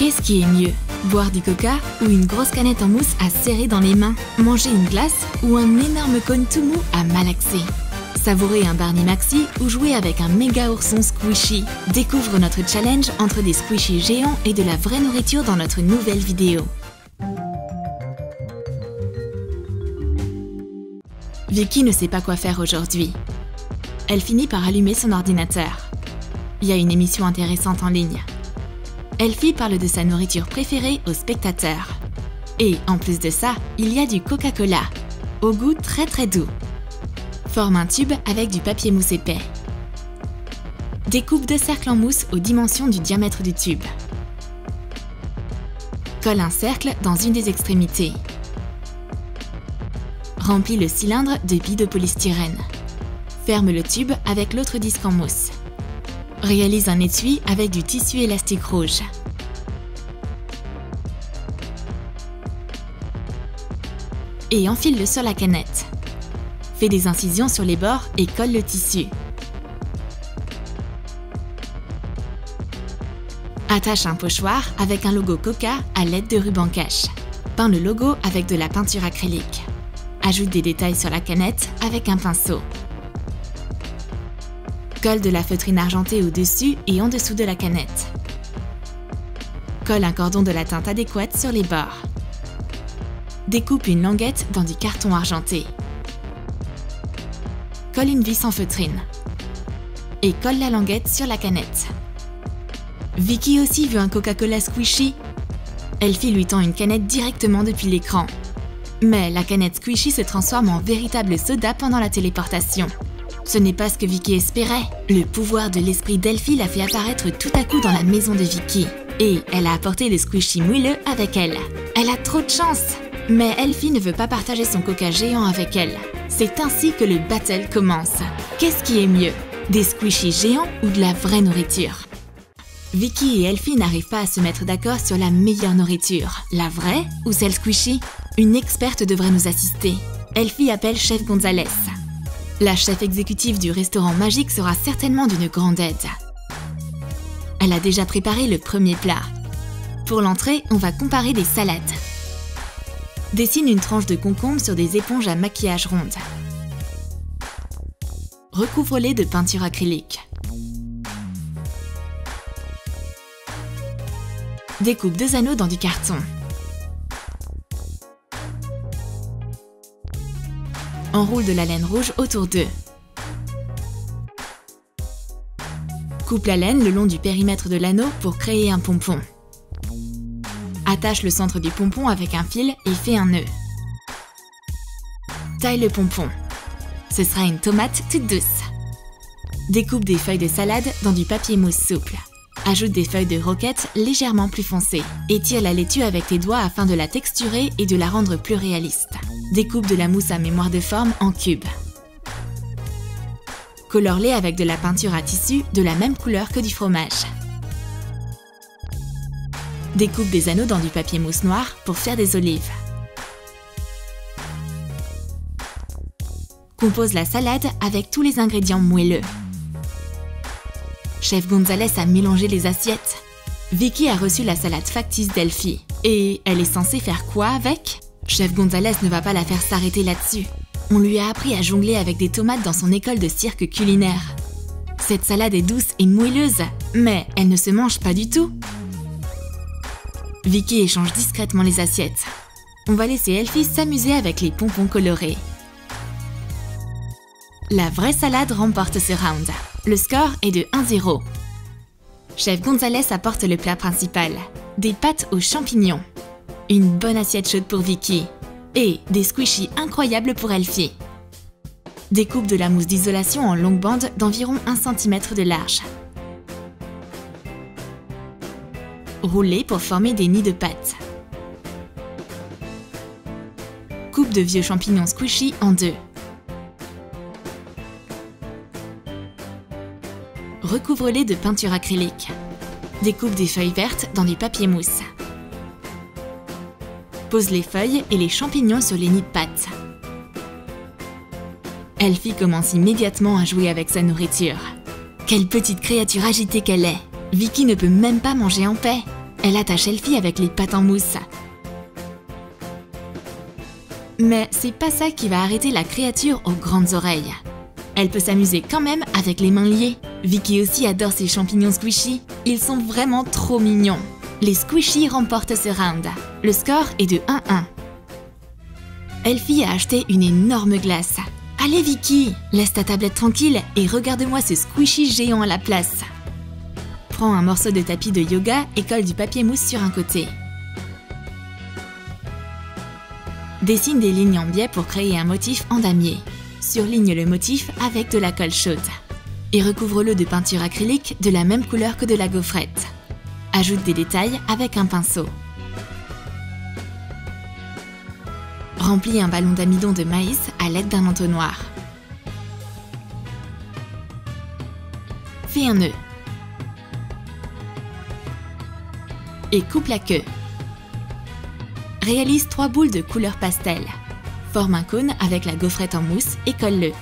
Qu'est-ce qui est mieux? Boire du coca ou une grosse canette en mousse à serrer dans les mains? Manger une glace ou un énorme cône tout mou à malaxer? Savourer un Barney Maxi ou jouer avec un méga ourson squishy? Découvre notre challenge entre des squishies géants et de la vraie nourriture dans notre nouvelle vidéo. Vicky ne sait pas quoi faire aujourd'hui. Elle finit par allumer son ordinateur. Il y a une émission intéressante en ligne. Elfie parle de sa nourriture préférée aux spectateurs. Et en plus de ça, il y a du Coca-Cola, au goût très doux. Forme un tube avec du papier mousse épais. Découpe 2 cercles en mousse aux dimensions du diamètre du tube. Colle un cercle dans une des extrémités. Remplis le cylindre de billes de polystyrène. Ferme le tube avec l'autre disque en mousse. Réalise un étui avec du tissu élastique rouge. Et enfile-le sur la canette. Fais des incisions sur les bords et colle le tissu. Attache un pochoir avec un logo Coca à l'aide de ruban cache. Peins le logo avec de la peinture acrylique. Ajoute des détails sur la canette avec un pinceau. Colle de la feutrine argentée au-dessus et en dessous de la canette. Colle un cordon de la teinte adéquate sur les bords. Découpe une languette dans du carton argenté. Colle une vis en feutrine. Et colle la languette sur la canette. Vicky aussi veut un Coca-Cola squishy. Elfie lui tend une canette directement depuis l'écran. Mais la canette squishy se transforme en véritable soda pendant la téléportation. Ce n'est pas ce que Vicky espérait. Le pouvoir de l'esprit d'Elfie l'a fait apparaître tout à coup dans la maison de Vicky. Et elle a apporté le squishy moelleux avec elle. Elle a trop de chance! Mais Elfie ne veut pas partager son coca géant avec elle. C'est ainsi que le battle commence. Qu'est-ce qui est mieux? Des squishies géants ou de la vraie nourriture? Vicky et Elfie n'arrivent pas à se mettre d'accord sur la meilleure nourriture. La vraie ou celle squishy? Une experte devrait nous assister. Elfie appelle Chef Gonzalez. La chef exécutive du restaurant magique sera certainement d'une grande aide. Elle a déjà préparé le premier plat. Pour l'entrée, on va comparer des salades. Dessine une tranche de concombre sur des éponges à maquillage rondes. Recouvre-les de peinture acrylique. Découpe 2 anneaux dans du carton. Enroule de la laine rouge autour d'eux. Coupe la laine le long du périmètre de l'anneau pour créer un pompon. Attache le centre du pompon avec un fil et fais un nœud. Taille le pompon. Ce sera une tomate toute douce. Découpe des feuilles de salade dans du papier mousse souple. Ajoute des feuilles de roquette légèrement plus foncées. Étire la laitue avec tes doigts afin de la texturer et de la rendre plus réaliste. Découpe de la mousse à mémoire de forme en cubes. Colore-les avec de la peinture à tissu de la même couleur que du fromage. Découpe des anneaux dans du papier mousse noir pour faire des olives. Compose la salade avec tous les ingrédients moelleux. Chef Gonzalez a mélangé les assiettes. Vicky a reçu la salade factice d'Elfie. Et elle est censée faire quoi avec? Chef Gonzalez ne va pas la faire s'arrêter là-dessus. On lui a appris à jongler avec des tomates dans son école de cirque culinaire. Cette salade est douce et moelleuse, mais elle ne se mange pas du tout. Vicky échange discrètement les assiettes. On va laisser Elfie s'amuser avec les pompons colorés. La vraie salade remporte ce round. Le score est de 1-0. Chef Gonzalez apporte le plat principal. Des pâtes aux champignons. Une bonne assiette chaude pour Vicky. Et des squishies incroyables pour Elfie. Découpe de la mousse d'isolation en longue bande d'environ 1 cm de large. Roulez pour former des nids de pâte. Coupe de vieux champignons squishy en 2. Recouvre-les de peinture acrylique. Découpe des feuilles vertes dans du papier mousse. Pose les feuilles et les champignons sur les nids de pâte. Elfie commence immédiatement à jouer avec sa nourriture. Quelle petite créature agitée qu'elle est! Vicky ne peut même pas manger en paix. Elle attache Elfie avec les pattes en mousse. Mais c'est pas ça qui va arrêter la créature aux grandes oreilles. Elle peut s'amuser quand même avec les mains liées. Vicky aussi adore ses champignons squishy. Ils sont vraiment trop mignons. Les squishy remportent ce round. Le score est de 1-1. Elfie a acheté une énorme glace. Allez Vicky, laisse ta tablette tranquille et regarde-moi ce squishy géant à la place. Prends un morceau de tapis de yoga et colle du papier mousse sur un côté. Dessine des lignes en biais pour créer un motif en damier. Surligne le motif avec de la colle chaude. Et recouvre-le de peinture acrylique de la même couleur que de la gaufrette. Ajoute des détails avec un pinceau. Remplis un ballon d'amidon de maïs à l'aide d'un entonnoir. Fais un nœud. Et coupe la queue. Réalise 3 boules de couleur pastel. Forme un cône avec la gaufrette en mousse et colle-le.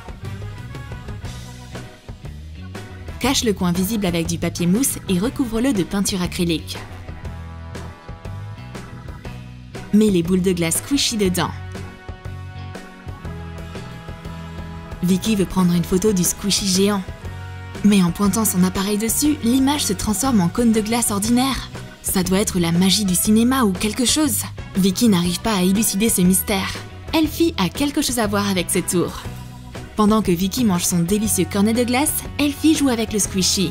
Cache le coin visible avec du papier mousse et recouvre-le de peinture acrylique. Mets les boules de glace squishy dedans. Vicky veut prendre une photo du squishy géant. Mais en pointant son appareil dessus, l'image se transforme en cône de glace ordinaire. Ça doit être la magie du cinéma ou quelque chose. Vicky n'arrive pas à élucider ce mystère. Elfie a quelque chose à voir avec ce tour. Pendant que Vicky mange son délicieux cornet de glace, Elfie joue avec le squishy.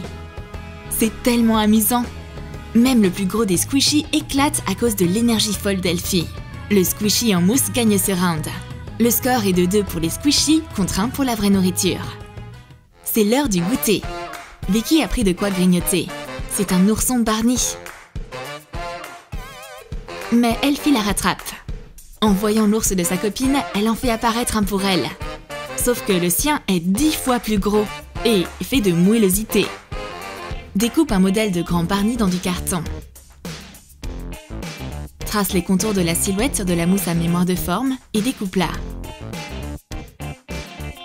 C'est tellement amusant. Même le plus gros des squishy éclate à cause de l'énergie folle d'Elfie. Le squishy en mousse gagne ce round. Le score est de 2 pour les squishy contre 1 pour la vraie nourriture. C'est l'heure du goûter. Vicky a pris de quoi grignoter. C'est un ourson Barney. Mais Elfie la rattrape. En voyant l'ours de sa copine, elle en fait apparaître un pour elle. Sauf que le sien est 10 fois plus gros et fait de moellosité. Découpe un modèle de grand Barney dans du carton. Trace les contours de la silhouette sur de la mousse à mémoire de forme et découpe-la.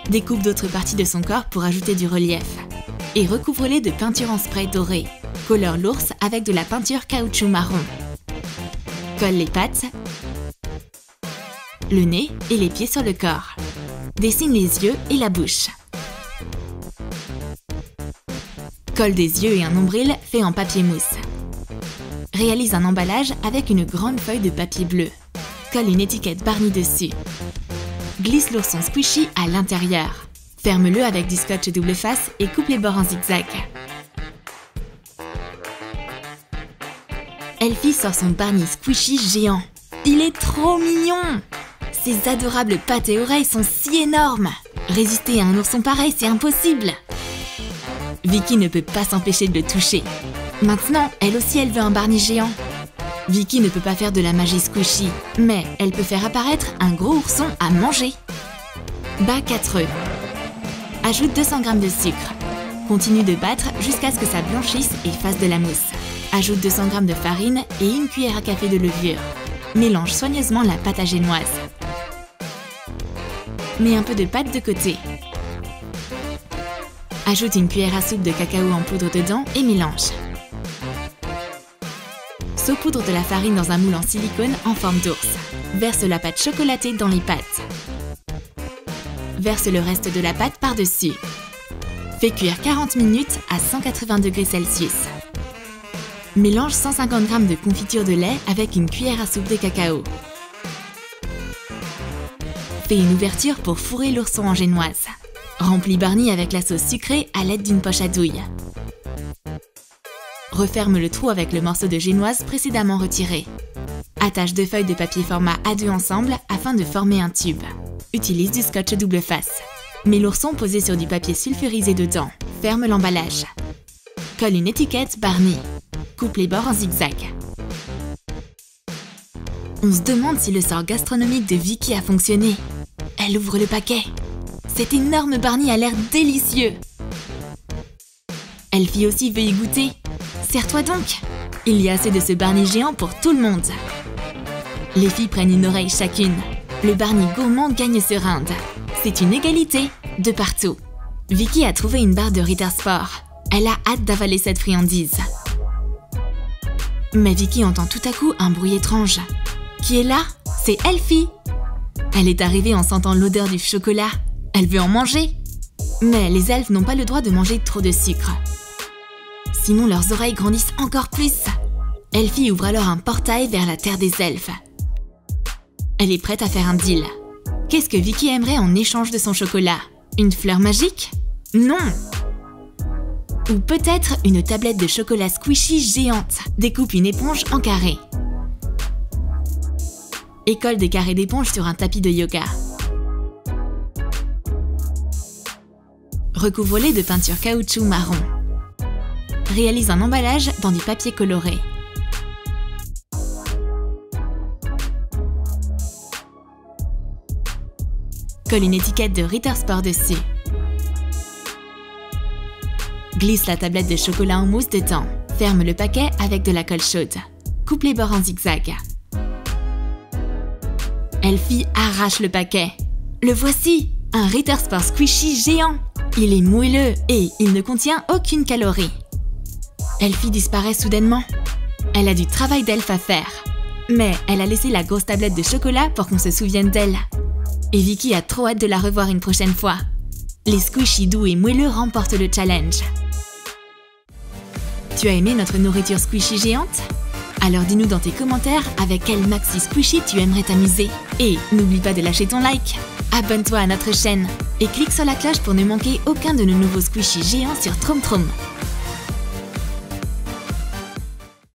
Découpe d'autres parties de son corps pour ajouter du relief. Et recouvre-les de peinture en spray doré. Colore l'ours avec de la peinture caoutchouc marron. Colle les pattes, le nez et les pieds sur le corps. Dessine les yeux et la bouche. Colle des yeux et un nombril fait en papier mousse. Réalise un emballage avec une grande feuille de papier bleu. Colle une étiquette Barney dessus. Glisse l'ourson squishy à l'intérieur. Ferme-le avec du scotch double face et coupe les bords en zigzag. Elfie sort son Barney squishy géant. Il est trop mignon! Ses adorables pattes et oreilles sont si énormes. Résister à un ourson pareil, c'est impossible. Vicky ne peut pas s'empêcher de le toucher. Maintenant, elle aussi, elle veut un Barney géant. Vicky ne peut pas faire de la magie squishy, mais elle peut faire apparaître un gros ourson à manger. Bats 4 œufs. Ajoute 200 g de sucre. Continue de battre jusqu'à ce que ça blanchisse et fasse de la mousse. Ajoute 200 g de farine et une cuillère à café de levure. Mélange soigneusement la pâte à génoise. Mets un peu de pâte de côté. Ajoute une cuillère à soupe de cacao en poudre dedans et mélange. Saupoudre de la farine dans un moule en silicone en forme d'ours. Verse la pâte chocolatée dans les pâtes. Verse le reste de la pâte par-dessus. Fais cuire 40 minutes à 180 degrés Celsius. Mélange 150 g de confiture de lait avec une cuillère à soupe de cacao. Fais une ouverture pour fourrer l'ourson en génoise. Remplis Barney avec la sauce sucrée à l'aide d'une poche à douille. Referme le trou avec le morceau de génoise précédemment retiré. Attache 2 feuilles de papier format A2 ensemble afin de former un tube. Utilise du scotch double face. Mets l'ourson posé sur du papier sulfurisé dedans. Ferme l'emballage. Colle une étiquette Barney. Coupe les bords en zigzag. On se demande si le sort gastronomique de Vicky a fonctionné. Elle ouvre le paquet. Cet énorme Barney a l'air délicieux. Elfie aussi veut y goûter. Serre-toi donc. Il y a assez de ce Barney géant pour tout le monde. Les filles prennent une oreille chacune. Le Barney gourmand gagne ce round. C'est une égalité, de partout. Vicky a trouvé une barre de Ritter's Sport. Elle a hâte d'avaler cette friandise. Mais Vicky entend tout à coup un bruit étrange. Qui est là? C'est Elfie! Elle est arrivée en sentant l'odeur du chocolat. Elle veut en manger. Mais les elfes n'ont pas le droit de manger trop de sucre. Sinon leurs oreilles grandissent encore plus. Elfie ouvre alors un portail vers la terre des elfes. Elle est prête à faire un deal. Qu'est-ce que Vicky aimerait en échange de son chocolat? Une fleur magique? Non! Ou peut-être une tablette de chocolat squishy géante. Découpe une éponge en carrés. Et colle des carrés d'éponge sur un tapis de yoga. Recouvre-les de peinture caoutchouc marron. Réalise un emballage dans du papier coloré. Colle une étiquette de Ritter Sport dessus. Glisse la tablette de chocolat en mousse dedans. Ferme le paquet avec de la colle chaude. Coupe les bords en zigzag. Elfie arrache le paquet. Le voici! Un Ritter Sport Squishy géant! Il est moelleux et il ne contient aucune calorie. Elfie disparaît soudainement. Elle a du travail d'elfe à faire. Mais elle a laissé la grosse tablette de chocolat pour qu'on se souvienne d'elle. Et Vicky a trop hâte de la revoir une prochaine fois. Les squishy doux et moelleux remportent le challenge. Tu as aimé notre nourriture squishy géante? Alors dis-nous dans tes commentaires avec quel maxi squishy tu aimerais t'amuser. Et n'oublie pas de lâcher ton like, abonne-toi à notre chaîne et clique sur la cloche pour ne manquer aucun de nos nouveaux squishy géants sur TromTrom.